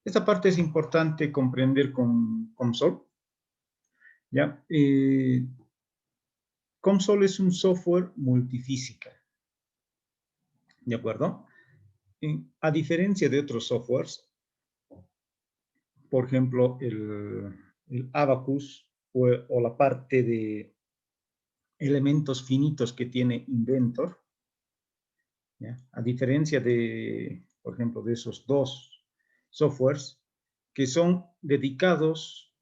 Esta parte es importante comprender con COMSOL, ¿ya? COMSOL es un software multifísica, ¿de acuerdo? A diferencia de otros softwares, por ejemplo, el Abacus o la parte de elementos finitos que tiene Inventor, ¿ya? A diferencia de, por ejemplo, de esos dos softwares que son dedicados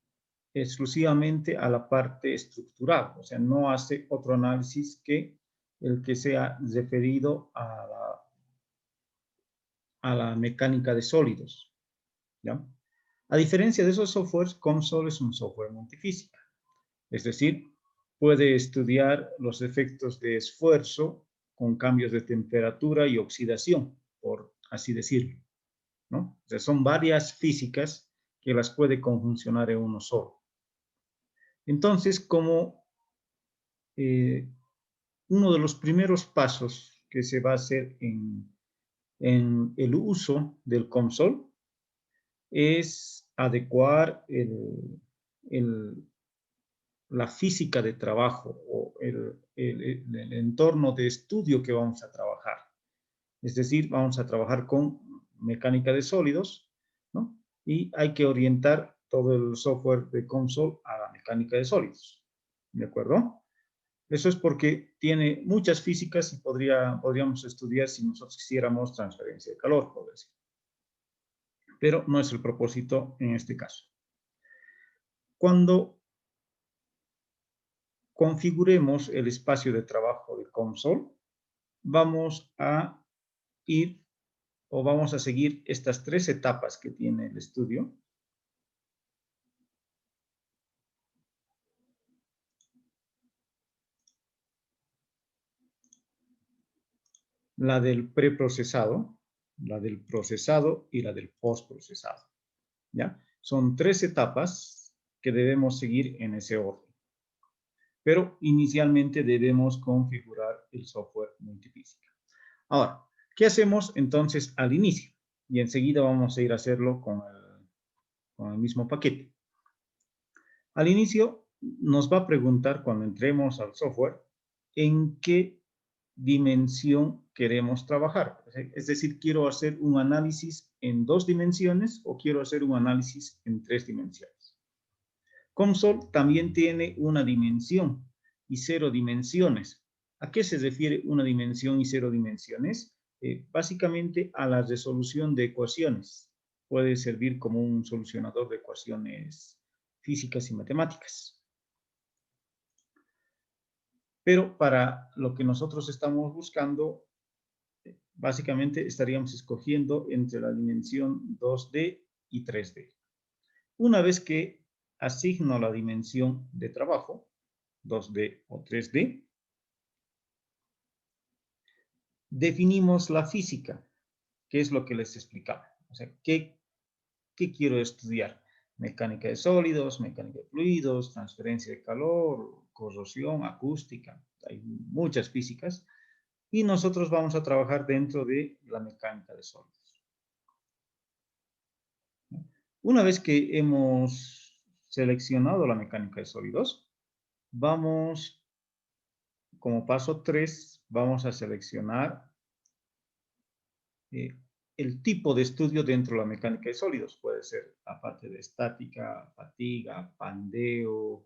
exclusivamente a la parte estructural, o sea, no hace otro análisis que el que sea referido a la mecánica de sólidos, ¿ya? A diferencia de esos softwares, COMSOL es un software multifísica, es decir, puede estudiar los efectos de esfuerzo con cambios de temperatura y oxidación, por así decirlo, ¿no? O sea, son varias físicas que las puede conjuncionar en uno solo. Entonces, como uno de los primeros pasos que se va a hacer en el uso del COMSOL es adecuar el, la física de trabajo o el entorno de estudio que vamos a trabajar. Es decir, vamos a trabajar con mecánica de sólidos, ¿no? Y hay que orientar todo el software de COMSOL a la mecánica de sólidos. ¿De acuerdo? Eso es porque tiene muchas físicas y podríamos estudiar si nosotros quisiéramos transferencia de calor, por decir. Pero no es el propósito en este caso. Cuando configuremos el espacio de trabajo de COMSOL, vamos a ir o vamos a seguir estas tres etapas que tiene el estudio. La del preprocesado, la del procesado y la del postprocesado, ¿ya? Son tres etapas que debemos seguir en ese orden. Pero inicialmente debemos configurar el software multifísica. Ahora, ¿qué hacemos entonces al inicio? Y enseguida vamos a ir a hacerlo con el mismo paquete. Al inicio nos va a preguntar cuando entremos al software en qué dimensión queremos trabajar. Es decir, quiero hacer un análisis en 2 dimensiones o quiero hacer un análisis en 3 dimensiones. COMSOL también tiene una dimensión y 0 dimensiones. ¿A qué se refiere una dimensión y 0 dimensiones? Básicamente a la resolución de ecuaciones. Puede servir como un solucionador de ecuaciones físicas y matemáticas. Pero para lo que nosotros estamos buscando, básicamente estaríamos escogiendo entre la dimensión 2D y 3D. Una vez que asigno la dimensión de trabajo, 2D o 3D, definimos la física, que es lo que les explicaba. O sea, ¿qué quiero estudiar? Mecánica de sólidos, mecánica de fluidos, transferencia de calor, corrosión, acústica. Hay muchas físicas. Y nosotros vamos a trabajar dentro de la mecánica de sólidos. Una vez que hemos seleccionado la mecánica de sólidos, vamos, como paso 3, vamos a seleccionar el tipo de estudio dentro de la mecánica de sólidos. Puede ser aparte de estática, fatiga, pandeo,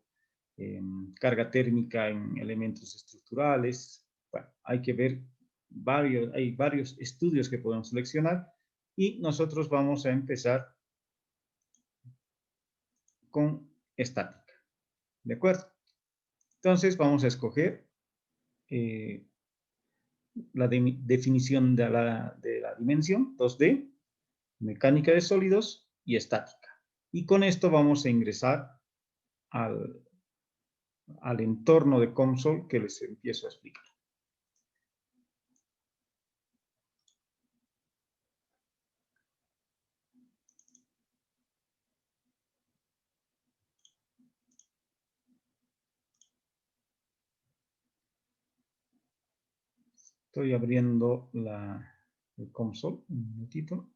carga térmica en elementos estructurales. Bueno, hay que ver hay varios estudios que podemos seleccionar y nosotros vamos a empezar con estática. ¿De acuerdo? Entonces vamos a escoger la definición de la dimensión 2D, mecánica de sólidos y estática. Y con esto vamos a ingresar al entorno de COMSOL que les empiezo a explicar. Estoy abriendo el COMSOL un momentito.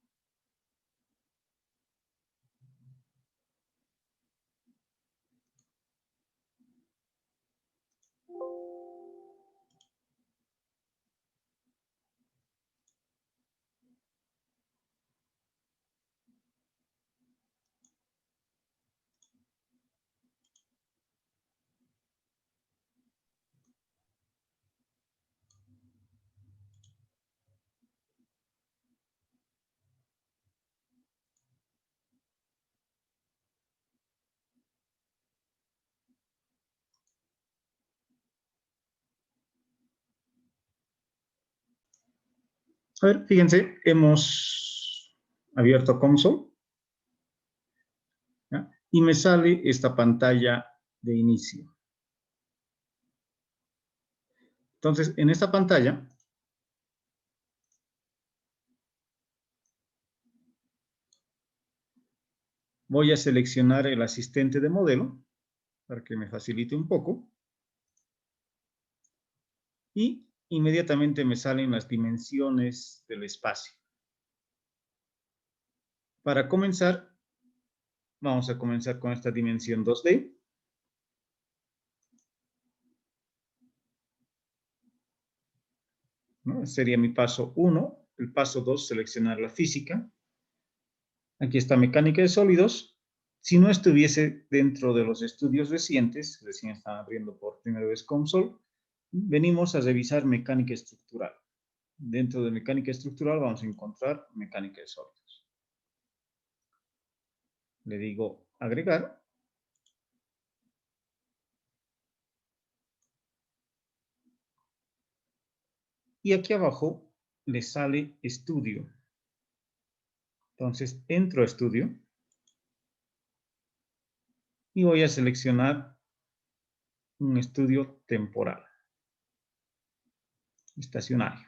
A ver, fíjense, hemos abierto console, ¿ya? Y me sale esta pantalla de inicio. Entonces, en esta pantalla voy a seleccionar el asistente de modelo para que me facilite un poco. Y inmediatamente me salen las dimensiones del espacio. Para comenzar, vamos a comenzar con esta dimensión 2D. ¿No? Sería mi paso 1. El paso 2, seleccionar la física. Aquí está mecánica de sólidos. Si no estuviese dentro de los estudios recientes, recién están abriendo por primera vez COMSOL, venimos a revisar mecánica estructural. Dentro de mecánica estructural vamos a encontrar mecánica de sólidos. Le digo agregar. Y aquí abajo le sale estudio. Entonces entro a estudio y voy a seleccionar un estudio temporal. Estacionario,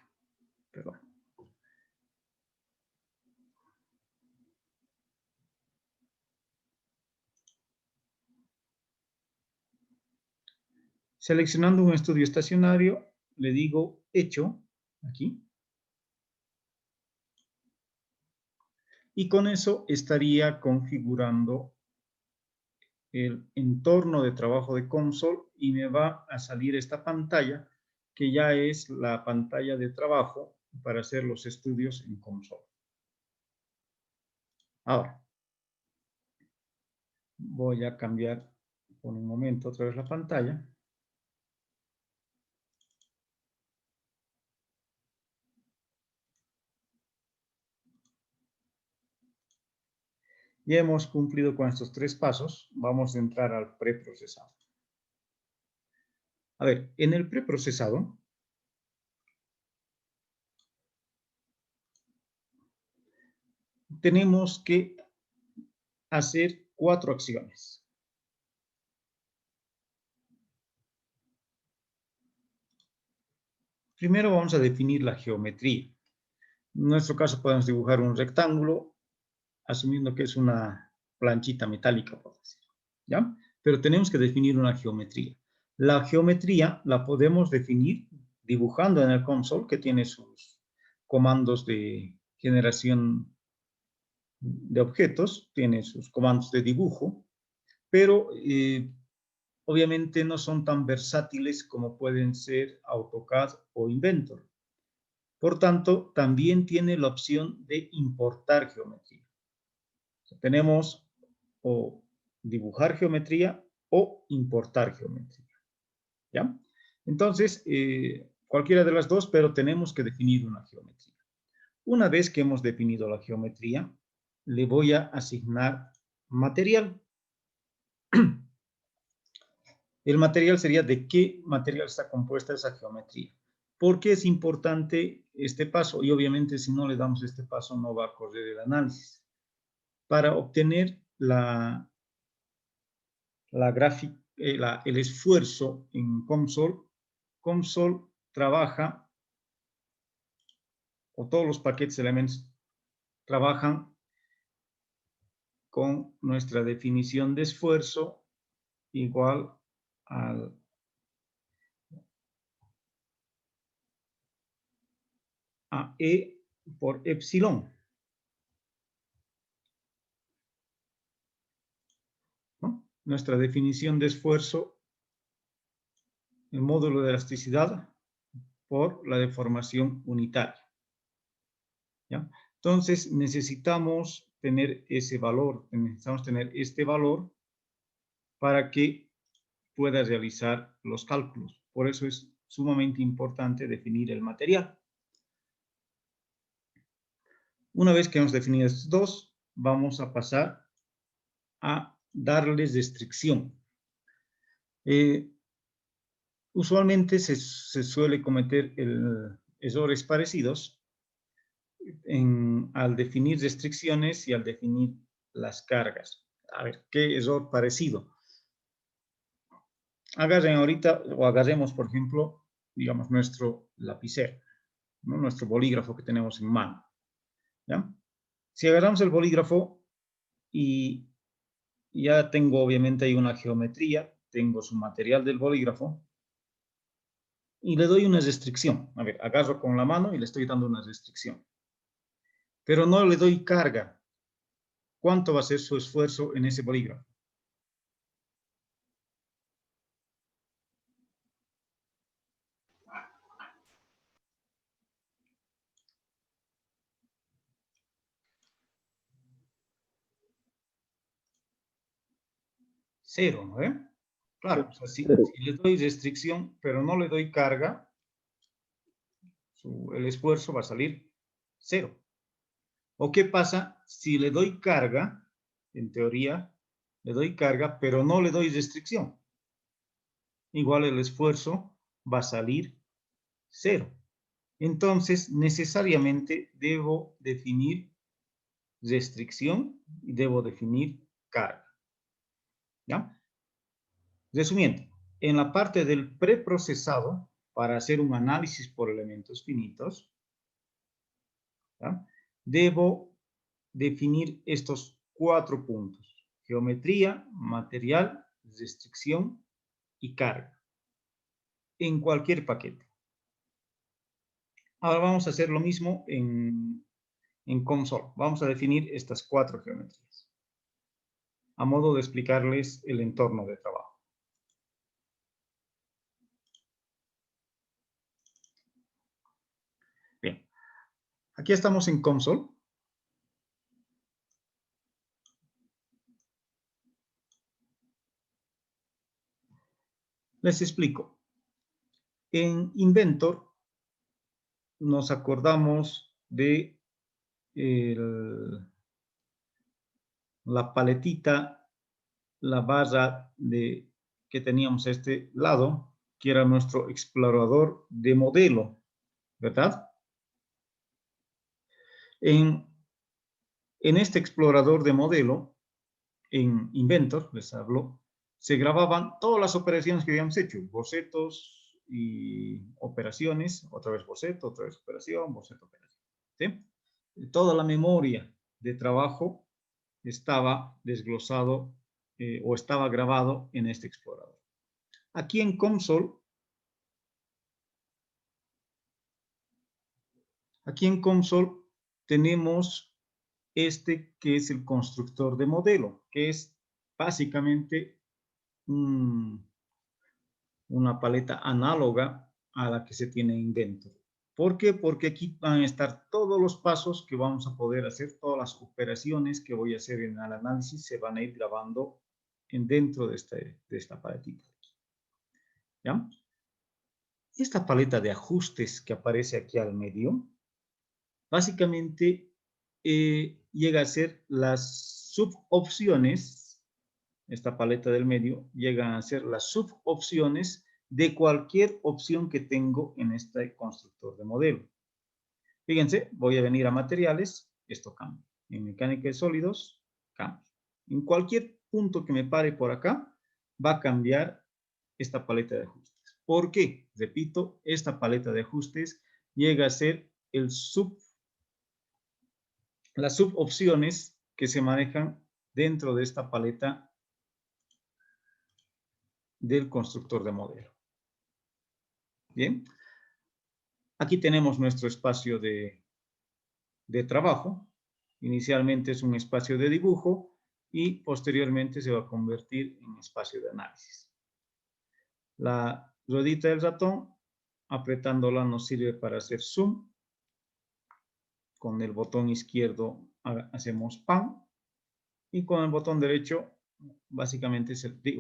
perdón. Seleccionando un estudio estacionario, le digo hecho, aquí. Y con eso estaría configurando el entorno de trabajo de COMSOL y me va a salir esta pantalla que ya es la pantalla de trabajo para hacer los estudios en COMSOL. Ahora, voy a cambiar por un momento otra vez la pantalla. Ya hemos cumplido con estos 3 pasos. Vamos a entrar al preprocesado. A ver, en el preprocesado tenemos que hacer 4 acciones. Primero vamos a definir la geometría. En nuestro caso podemos dibujar un rectángulo, asumiendo que es una planchita metálica, por decirlo, ¿ya? Pero tenemos que definir una geometría. La geometría la podemos definir dibujando en el console, que tiene sus comandos de generación de objetos, tiene sus comandos de dibujo, pero obviamente no son tan versátiles como pueden ser AutoCAD o Inventor. Por tanto, también tiene la opción de importar geometría. O sea, tenemos o dibujar geometría o importar geometría. ¿Ya? Entonces, cualquiera de las dos, pero tenemos que definir una geometría. Una vez que hemos definido la geometría, le voy a asignar material. El material sería de qué material está compuesta esa geometría. ¿Por qué es importante este paso? Y obviamente si no le damos este paso no va a correr el análisis. Para obtener el esfuerzo en COMSOL, COMSOL trabaja, o todos los paquetes elementos trabajan con nuestra definición de esfuerzo igual a E por epsilon. ¿No? Nuestra definición de esfuerzo, el módulo de elasticidad por la deformación unitaria. ¿Ya? Entonces necesitamos tener ese valor, necesitamos tener este valor para que pueda realizar los cálculos. Por eso es sumamente importante definir el material. Una vez que hemos definido estos dos, vamos a pasar a darles restricción. Usualmente se suele cometer errores parecidos al definir restricciones y al definir las cargas. A ver, ¿qué error parecido? Agarren ahorita, o agarremos, por ejemplo, digamos, nuestro lapicero, ¿no? Nuestro bolígrafo que tenemos en mano, ¿ya? Si agarramos el bolígrafo y ya tengo, obviamente, ahí una geometría, tengo su material del bolígrafo, y le doy una restricción. A ver, agarro con la mano y le estoy dando una restricción. Pero no le doy carga. ¿Cuánto va a ser su esfuerzo en ese bolígrafo? Cero, ¿no? Claro, o sea, si le doy restricción, pero no le doy carga, el esfuerzo va a salir cero. ¿O qué pasa si le doy carga, en teoría, le doy carga, pero no le doy restricción? Igual el esfuerzo va a salir cero. Entonces, necesariamente debo definir restricción y debo definir carga. ¿Ya? Resumiendo, en la parte del preprocesado, para hacer un análisis por elementos finitos, ¿ya? Debo definir estos 4 puntos: geometría, material, restricción y carga, en cualquier paquete. Ahora vamos a hacer lo mismo en COMSOL. Vamos a definir estas 4 geometrías, a modo de explicarles el entorno de trabajo. Bien, aquí estamos en COMSOL. Les explico. En Inventor nos acordamos de la paletita, la barra que teníamos a este lado, que era nuestro explorador de modelo, ¿verdad? En este explorador de modelo, en Inventor, les hablo, se grababan todas las operaciones que habíamos hecho, bocetos y operaciones, otra vez boceto, otra vez operación, boceto, operación, ¿sí? Toda la memoria de trabajo estaba desglosado o estaba grabado en este explorador. Aquí en COMSOL, tenemos este que es el constructor de modelo, que es básicamente una paleta análoga a la que se tiene en Inventor. ¿Por qué? Porque aquí van a estar todos los pasos que vamos a poder hacer, todas las operaciones que voy a hacer en el análisis se van a ir grabando dentro de esta paletita. ¿Ya? Esta paleta de ajustes que aparece aquí al medio, básicamente llega a ser las subopciones. Esta paleta del medio llegan a ser las subopciones de cualquier opción que tengo en este constructor de modelo. Fíjense, voy a venir a materiales, esto cambia. En mecánica de sólidos, cambia. En cualquier punto que me pare por acá, va a cambiar esta paleta de ajustes. ¿Por qué? Repito, esta paleta de ajustes llega a ser las subopciones que se manejan dentro de esta paleta del constructor de modelo. Bien, aquí tenemos nuestro espacio de trabajo. Inicialmente es un espacio de dibujo y posteriormente se va a convertir en espacio de análisis. La ruedita del ratón, apretándola nos sirve para hacer zoom. Con el botón izquierdo hacemos pan y con el botón derecho, básicamente,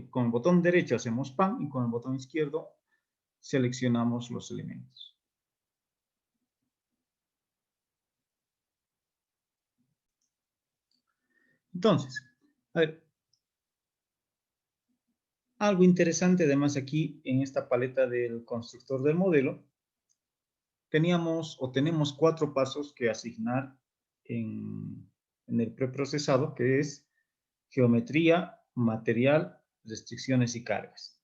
con el botón derecho hacemos pan y con el botón izquierdo seleccionamos los elementos. Entonces, a ver, algo interesante además aquí en esta paleta del constructor del modelo, tenemos 4 pasos que asignar en el preprocesado, que es geometría, material, restricciones y cargas.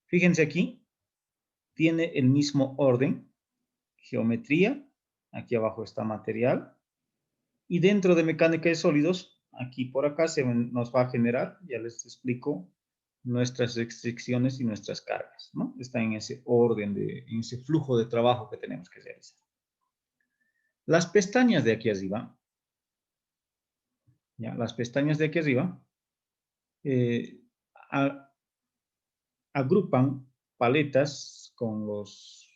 Fíjense aquí, tiene el mismo orden, geometría, aquí abajo está material, y dentro de mecánica de sólidos, aquí por acá nos va a generar, ya les explico, nuestras restricciones y nuestras cargas, ¿no? Está en ese orden, en ese flujo de trabajo que tenemos que realizar. Las pestañas de aquí arriba, ¿ya? Las pestañas de aquí arriba agrupan paletas con los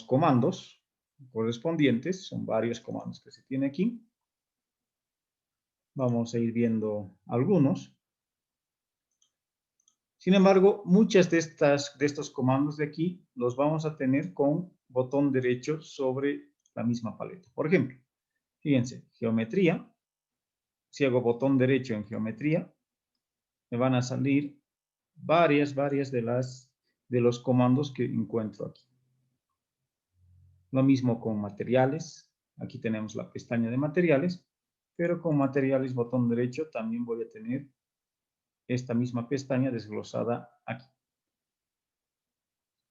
comandos correspondientes. Son varios comandos que se tiene aquí. Vamos a ir viendo algunos. Sin embargo, muchas de estos comandos de aquí los vamos a tener con botón derecho sobre la misma paleta. Por ejemplo, fíjense, geometría. Si hago botón derecho en geometría, me van a salir varias de los comandos que encuentro aquí. Lo mismo con materiales. Aquí tenemos la pestaña de materiales, pero con materiales botón derecho también voy a tener esta misma pestaña desglosada aquí.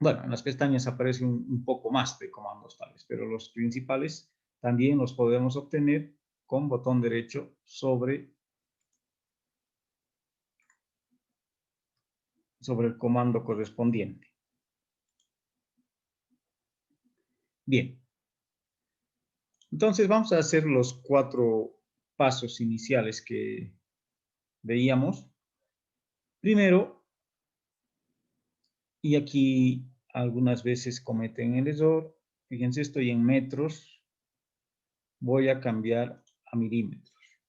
Bueno, en las pestañas aparece un poco más de comandos tales, pero los principales también los podemos obtener con botón derecho sobre el comando correspondiente. Bien. Entonces vamos a hacer los 4 pasos iniciales que veíamos. Primero, y aquí algunas veces cometen el error, fíjense, estoy en metros, voy a cambiar a milímetros,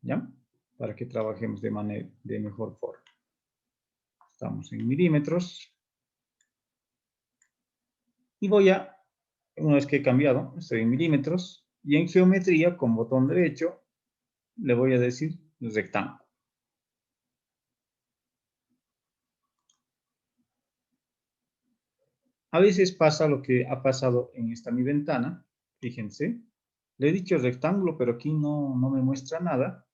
¿ya? Para que trabajemos de mejor forma. Estamos en milímetros. Y una vez que he cambiado, estoy en milímetros, y en geometría, con botón derecho, le voy a decir rectángulo. A veces pasa lo que ha pasado en esta mi ventana, fíjense, le he dicho rectángulo, pero aquí no me muestra nada,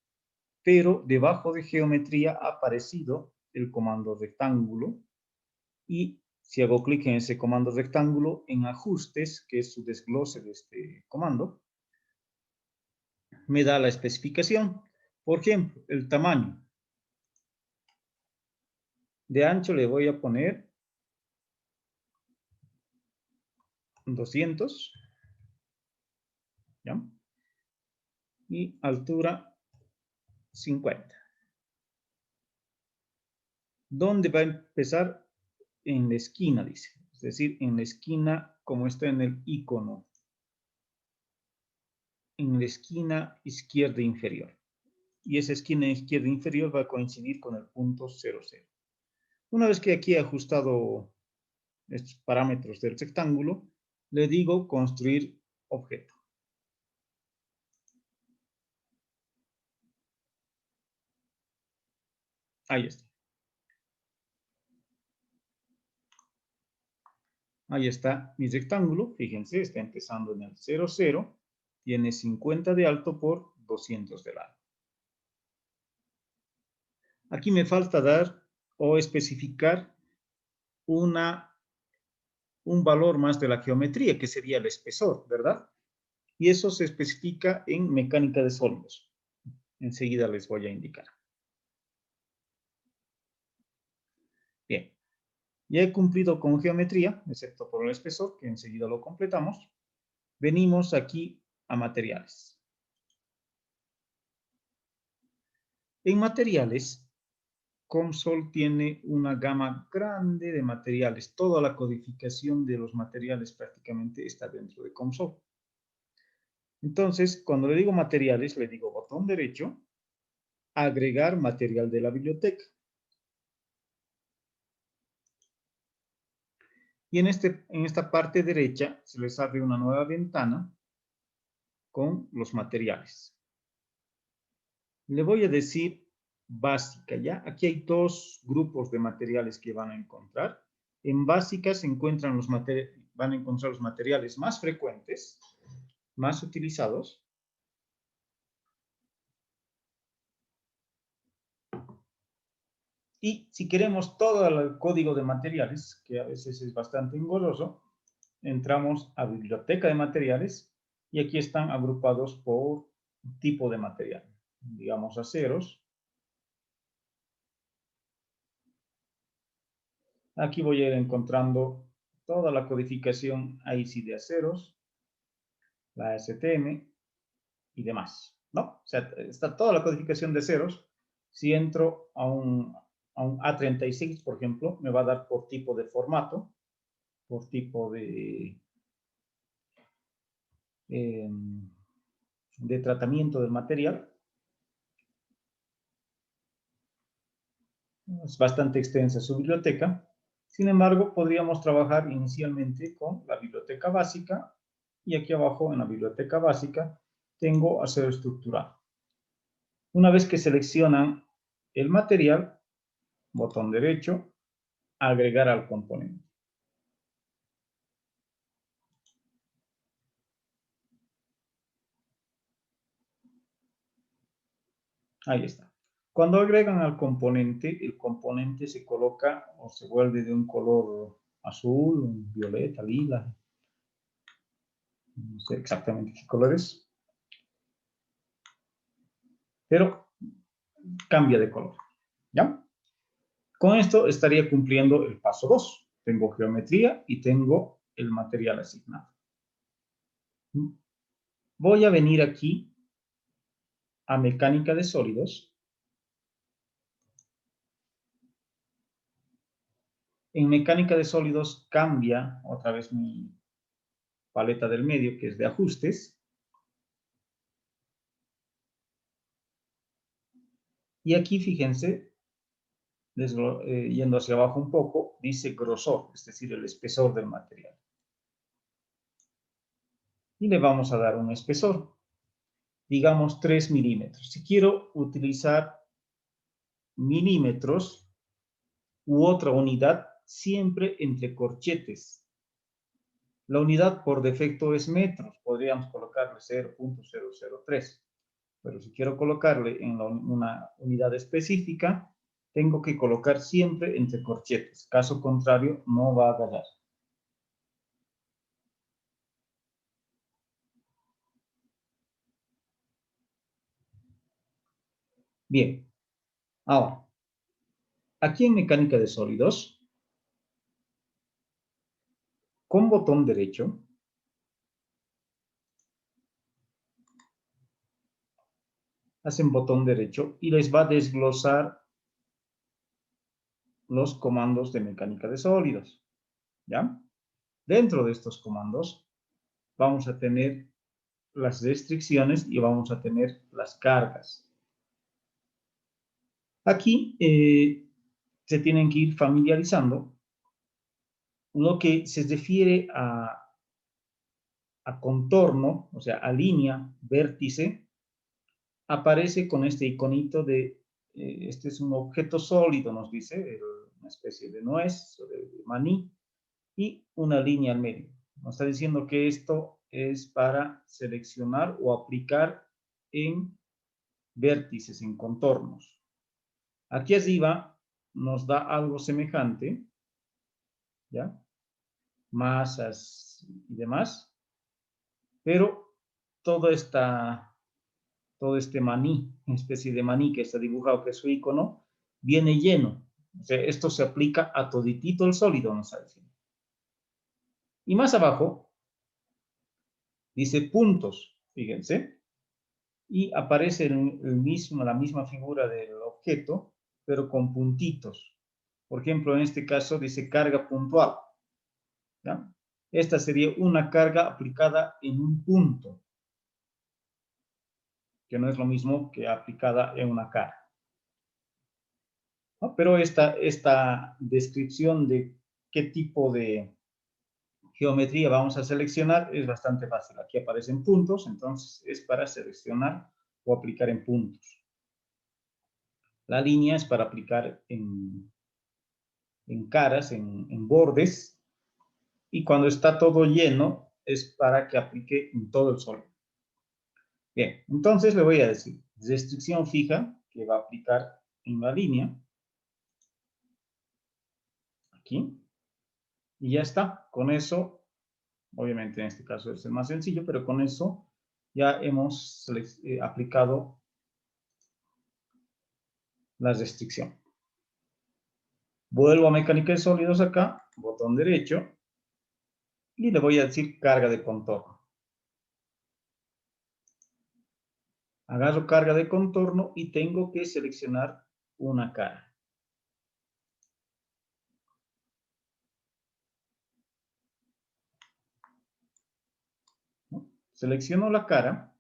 pero debajo de geometría ha aparecido el comando rectángulo, y si hago clic en ese comando rectángulo, en ajustes, que es su desglose de este comando, me da la especificación. Por ejemplo, el tamaño. De ancho le voy a poner 200, ¿ya? Y altura 50. ¿Dónde va a empezar? En la esquina, dice. Es decir, en la esquina, como está en el icono. En la esquina izquierda inferior. Y esa esquina izquierda inferior va a coincidir con el punto 00. Una vez que aquí he ajustado estos parámetros del rectángulo, le digo construir objeto. Ahí está. Ahí está mi rectángulo. Fíjense, está empezando en el 00. Tiene 50 de alto por 200 de largo. Aquí me falta dar o especificar un valor más de la geometría, que sería el espesor, ¿verdad? Y eso se especifica en mecánica de sólidos. Enseguida les voy a indicar. Bien. Ya he cumplido con geometría, excepto por el espesor, que enseguida lo completamos. Venimos aquí a materiales. En materiales, COMSOL tiene una gama grande de materiales. Toda la codificación de los materiales prácticamente está dentro de COMSOL. Entonces, cuando le digo materiales, le digo botón derecho, agregar material de la biblioteca. Y en esta parte derecha se les abre una nueva ventana con los materiales. Le voy a decir básica, ¿ya? Aquí hay 2 grupos de materiales que van a encontrar. En básica se encuentran van a encontrar los materiales más frecuentes, más utilizados. Y si queremos todo el código de materiales, que a veces es bastante engorroso, entramos a biblioteca de materiales y aquí están agrupados por tipo de material. Digamos aceros. Aquí voy a ir encontrando toda la codificación IC de aceros, la STM y demás, ¿no? O sea, está toda la codificación de aceros. Si entro a un A36, por ejemplo, me va a dar por tipo de formato, por tipo de tratamiento del material. Es bastante extensa su biblioteca. Sin embargo, podríamos trabajar inicialmente con la biblioteca básica y aquí abajo en la biblioteca básica tengo acero estructural. Una vez que seleccionan el material, botón derecho, agregar al componente. Ahí está. Cuando agregan al componente, el componente se coloca o se vuelve de un color azul, violeta, lila. No sé exactamente qué color es, pero cambia de color. ¿Ya? Con esto estaría cumpliendo el paso 2. Tengo geometría y tengo el material asignado. Voy a venir aquí a mecánica de sólidos. En mecánica de sólidos cambia otra vez mi paleta del medio, que es de ajustes. Y aquí, fíjense, yendo hacia abajo un poco, dice grosor, es decir, el espesor del material. Y le vamos a dar un espesor, digamos 3 milímetros. Si quiero utilizar milímetros u otra unidad, siempre entre corchetes. La unidad por defecto es metros, podríamos colocarle 0.003. Pero si quiero colocarle en una unidad específica, tengo que colocar siempre entre corchetes. Caso contrario, no va a agarrar. Bien. Ahora, aquí en mecánica de sólidos, con botón derecho, hacen botón derecho y les va a desglosar los comandos de mecánica de sólidos. ¿Ya? Dentro de estos comandos vamos a tener las restricciones y vamos a tener las cargas. Aquí se tienen que ir familiarizando. Lo que se refiere a contorno, o sea, a línea, vértice, aparece con este iconito de, este es un objeto sólido, nos dice, una especie de nuez o de maní, y una línea al medio. Nos está diciendo que esto es para seleccionar o aplicar en vértices, en contornos. Aquí arriba nos da algo semejante, ¿ya? Masas y demás, pero todo este maní, una especie de maní que está dibujado, que es su icono, viene lleno. O sea, esto se aplica a toditito el sólido, nos está diciendo. Y más abajo dice puntos, fíjense, y aparece la misma figura del objeto, pero con puntitos. Por ejemplo, en este caso dice carga puntual. ¿Ya? Esta sería una carga aplicada en un punto, que no es lo mismo que aplicada en una cara. ¿No? Pero esta descripción de qué tipo de geometría vamos a seleccionar es bastante fácil. Aquí aparecen puntos, entonces es para seleccionar o aplicar en puntos. La línea es para aplicar en caras, en bordes, Y cuando está todo lleno, es para que aplique en todo el sólido. Bien, entonces le voy a decir, restricción fija, que va a aplicar en la línea. Aquí. Y ya está. Con eso, obviamente en este caso es el más sencillo, pero con eso ya hemos aplicado la restricción. Vuelvo a mecánica de sólidos acá, botón derecho, y le voy a decir carga de contorno. Agarro carga de contorno y tengo que seleccionar una cara. ¿No? Selecciono la cara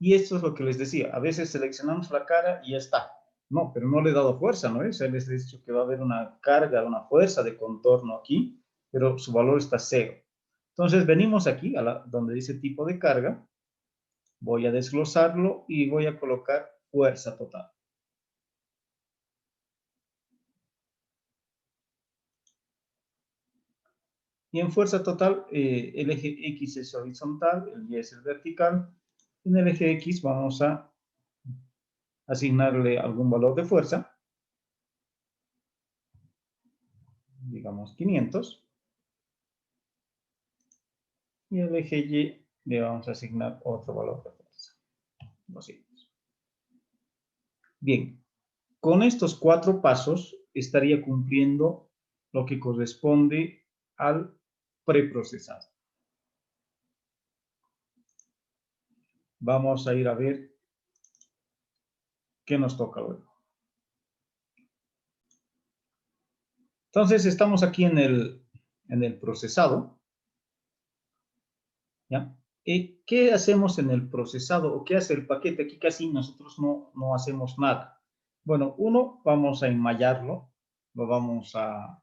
y esto es lo que les decía. A veces seleccionamos la cara y ya está. No, pero no le he dado fuerza, ¿no? O sea, les he dicho que va a haber una carga, una fuerza de contorno aquí, pero su valor está 0. Entonces venimos aquí a donde dice tipo de carga. Voy a desglosarlo y voy a colocar fuerza total. Y en fuerza total, el eje X es horizontal, el Y es el vertical. En el eje X vamos a asignarle algún valor de fuerza, digamos 500. Y el eje Y le vamos a asignar otro valor de fuerza, 200. Bien, con estos 4 pasos estaría cumpliendo lo que corresponde al preprocesado. Vamos a ir a ver qué nos toca luego. Entonces, estamos aquí en el procesado. ¿Ya? ¿Qué hacemos en el procesado o qué hace el paquete? Aquí casi nosotros no hacemos nada. Bueno, uno, vamos a enmallarlo, lo vamos a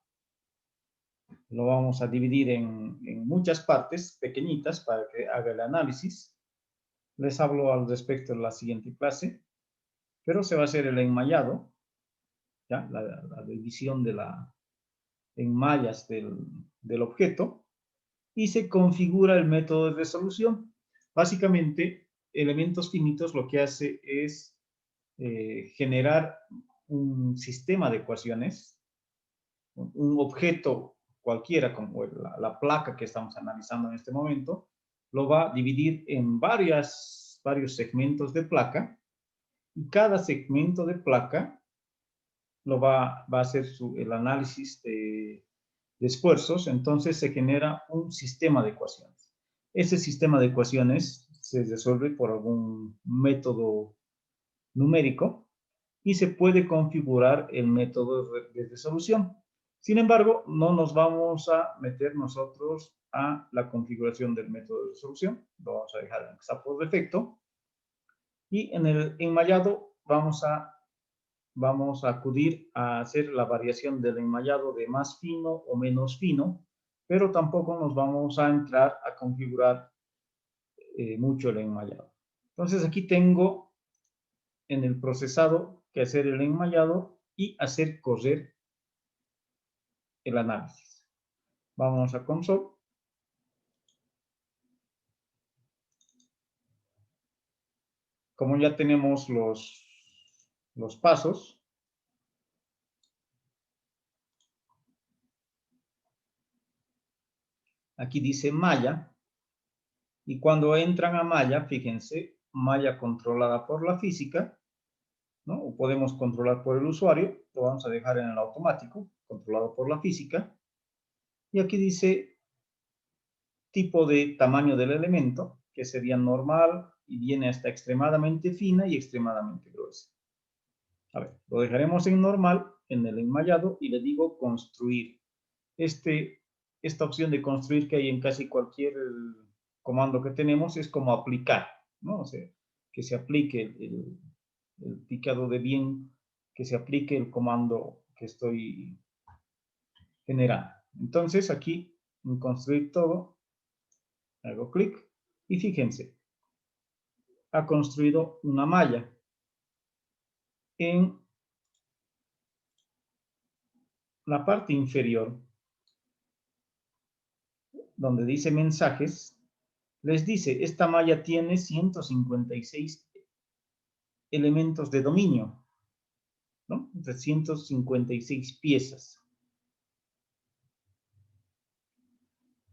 dividir en muchas partes pequeñitas para que haga el análisis. Les hablo al respecto en la siguiente clase, pero se va a hacer el enmallado, ¿ya? La división en mallas del objeto, y se configura el método de resolución. Básicamente, elementos finitos lo que hace es generar un sistema de ecuaciones, un objeto cualquiera, como la placa que estamos analizando en este momento, lo va a dividir en varios segmentos de placa, y cada segmento de placa va a hacer el análisis de esfuerzos. Entonces se genera un sistema de ecuaciones. Ese sistema de ecuaciones se resuelve por algún método numérico y se puede configurar el método de resolución. Sin embargo, no nos vamos a meter nosotros a la configuración del método de resolución. Lo vamos a dejar en que está por defecto. Y en el enmallado vamos a acudir a hacer la variación del enmallado de más fino o menos fino, pero tampoco nos vamos a entrar a configurar mucho el enmallado. Entonces aquí tengo en el procesado que hacer el enmallado y hacer correr el análisis. Vamos a console. Como ya tenemos los pasos, aquí dice malla, y cuando entran a malla, fíjense, malla controlada por la física, ¿no? O podemos controlar por el usuario, lo vamos a dejar en el automático, controlado por la física. Y aquí dice tipo de tamaño del elemento, que sería normal y viene hasta extremadamente fina y extremadamente gruesa. A ver, lo dejaremos en normal, en el enmallado, y le digo construir. Esta opción de construir que hay en casi cualquier comando que tenemos es como aplicar, ¿no? O sea, que se aplique el picado de bien, que se aplique el comando que estoy generando. Entonces aquí en construir todo, hago clic y fíjense, ha construido una malla en la parte inferior. donde dice mensajes, les dice, esta malla tiene 156 elementos de dominio, ¿no? 356 piezas.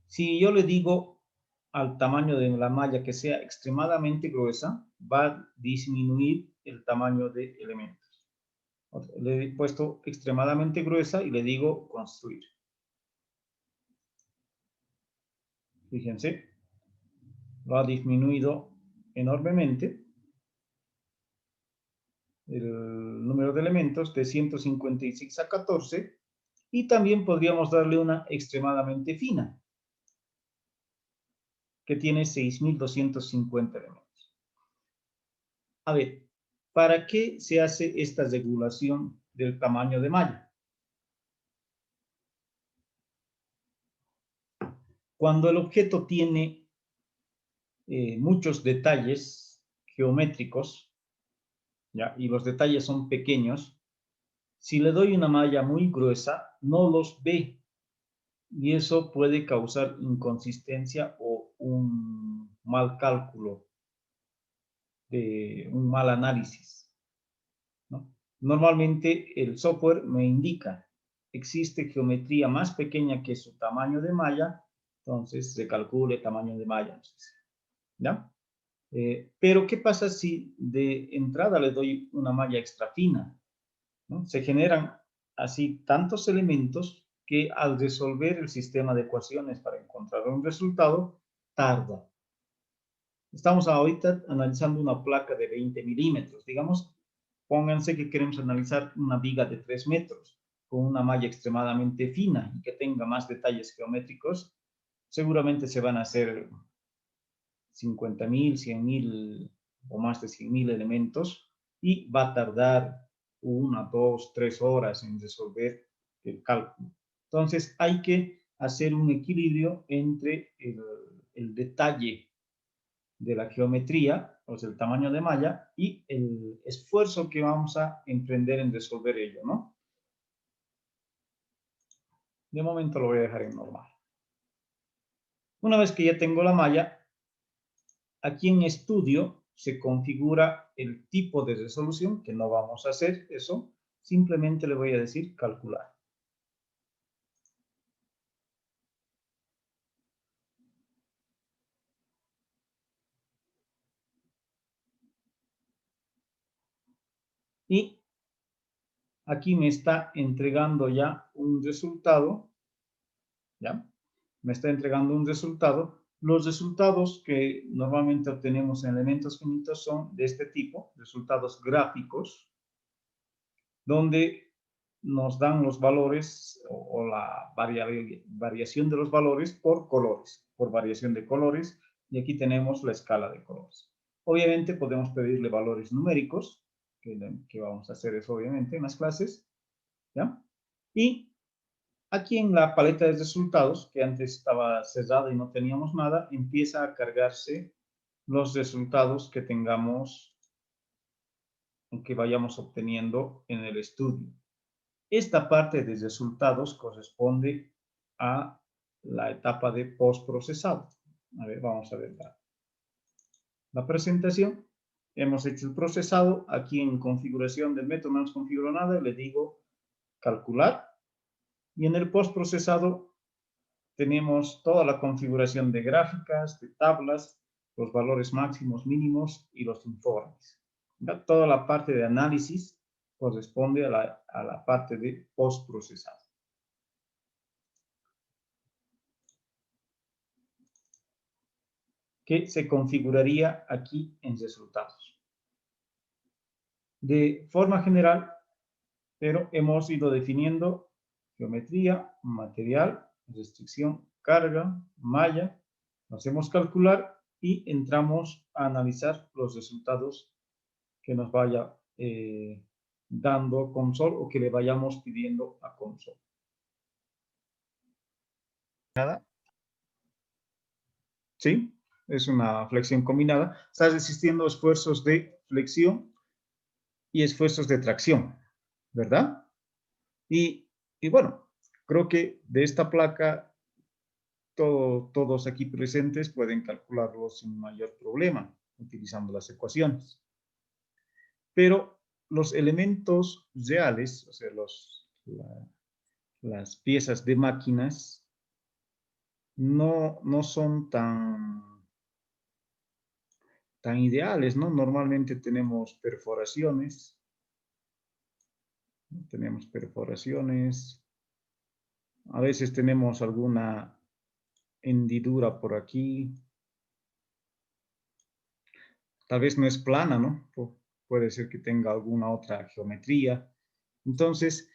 Si yo le digo al tamaño de la malla que sea extremadamente gruesa, va a disminuir el tamaño de elementos. Le he puesto extremadamente gruesa y le digo construir. Fíjense, lo ha disminuido enormemente el número de elementos de 156 a 14, y también podríamos darle una extremadamente fina, que tiene 6.250 elementos. A ver, ¿para qué se hace esta regulación del tamaño de malla? Cuando el objeto tiene muchos detalles geométricos, ¿ya? Y los detalles son pequeños, si le doy una malla muy gruesa, no los ve, y eso puede causar inconsistencia o un mal cálculo, un mal análisis, ¿no? Normalmente el software me indica, existe geometría más pequeña que su tamaño de malla, entonces se calcule tamaño de malla, ¿ya? Pero ¿qué pasa si de entrada le doy una malla extra fina? ¿No? Se generan así tantos elementos que al resolver el sistema de ecuaciones para encontrar un resultado, tarda. Estamos ahorita analizando una placa de 20 milímetros. Digamos, pónganse que queremos analizar una viga de 3 metros con una malla extremadamente fina y que tenga más detalles geométricos. Seguramente se van a hacer 50.000, 100.000 o más de 100.000 elementos y va a tardar 1, 2, 3 horas en resolver el cálculo. Entonces hay que hacer un equilibrio entre el detalle de la geometría, o sea, el tamaño de malla, y el esfuerzo que vamos a emprender en resolver ello, ¿no? De momento lo voy a dejar en normal. Una vez que ya tengo la malla, aquí en estudio se configura el tipo de resolución, que no vamos a hacer eso, simplemente le voy a decir calcular. Y aquí me está entregando ya un resultado, ¿ya? Me está entregando un resultado. Los resultados que normalmente obtenemos en elementos finitos son de este tipo, resultados gráficos, donde nos dan los valores o la variación de los valores por colores, por variación de colores, y aquí tenemos la escala de colores. Obviamente podemos pedirle valores numéricos, que vamos a hacer eso obviamente en las clases, ¿ya? Y aquí en la paleta de resultados, que antes estaba cerrada y no teníamos nada, empieza a cargarse los resultados que tengamos, que vayamos obteniendo en el estudio. Esta parte de resultados corresponde a la etapa de postprocesado. A ver, vamos a ver la presentación. Hemos hecho el procesado. Aquí en configuración del método no nos configuro nada. Le digo calcular. Y en el postprocesado tenemos toda la configuración de gráficas, de tablas, los valores máximos, mínimos y los informes. Toda la parte de análisis corresponde a la parte de postprocesado. Que se configuraría aquí en resultados. De forma general, pero hemos ido definiendo geometría, material, restricción, carga, malla, lo hacemos calcular y entramos a analizar los resultados que nos vaya dando Consol o que le vayamos pidiendo a Consol. ¿Nada? ¿Sí? Es una flexión combinada. Está resistiendo esfuerzos de flexión y esfuerzos de tracción, ¿verdad? Y bueno, creo que de esta placa todos aquí presentes pueden calcularlo sin mayor problema, utilizando las ecuaciones. Pero los elementos reales, o sea, las piezas de máquinas, no son tan ideales, ¿no? Normalmente tenemos perforaciones, a veces tenemos alguna hendidura por aquí, tal vez no es plana, ¿no? Puede ser que tenga alguna otra geometría. Entonces,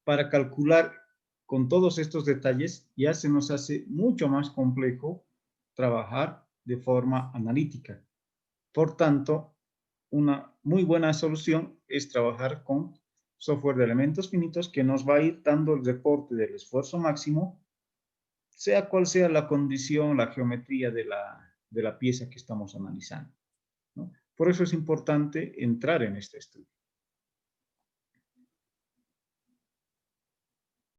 para calcular con todos estos detalles, ya se nos hace mucho más complejo trabajar de forma analítica. Por tanto, una muy buena solución es trabajar con software de elementos finitos que nos va a ir dando el reporte del esfuerzo máximo, sea cual sea la condición, la geometría de la pieza que estamos analizando, ¿no? Por eso es importante entrar en este estudio.